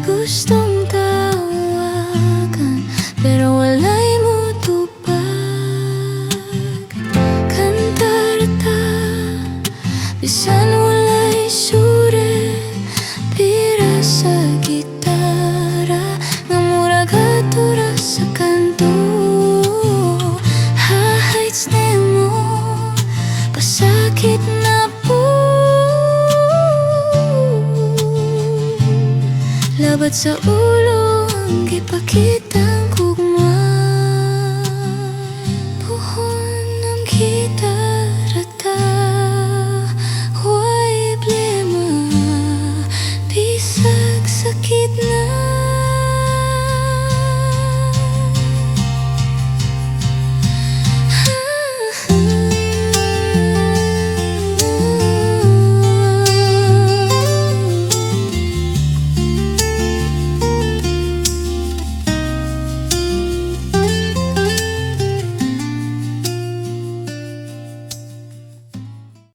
gustong tawagan, pero walay mo tupag. Kantar ta, bisan walay sure, pira sa gitara, nga murag hatura sa kanto. Hahights nemo, pasakit na po. Labat sa ulo ang gipakita.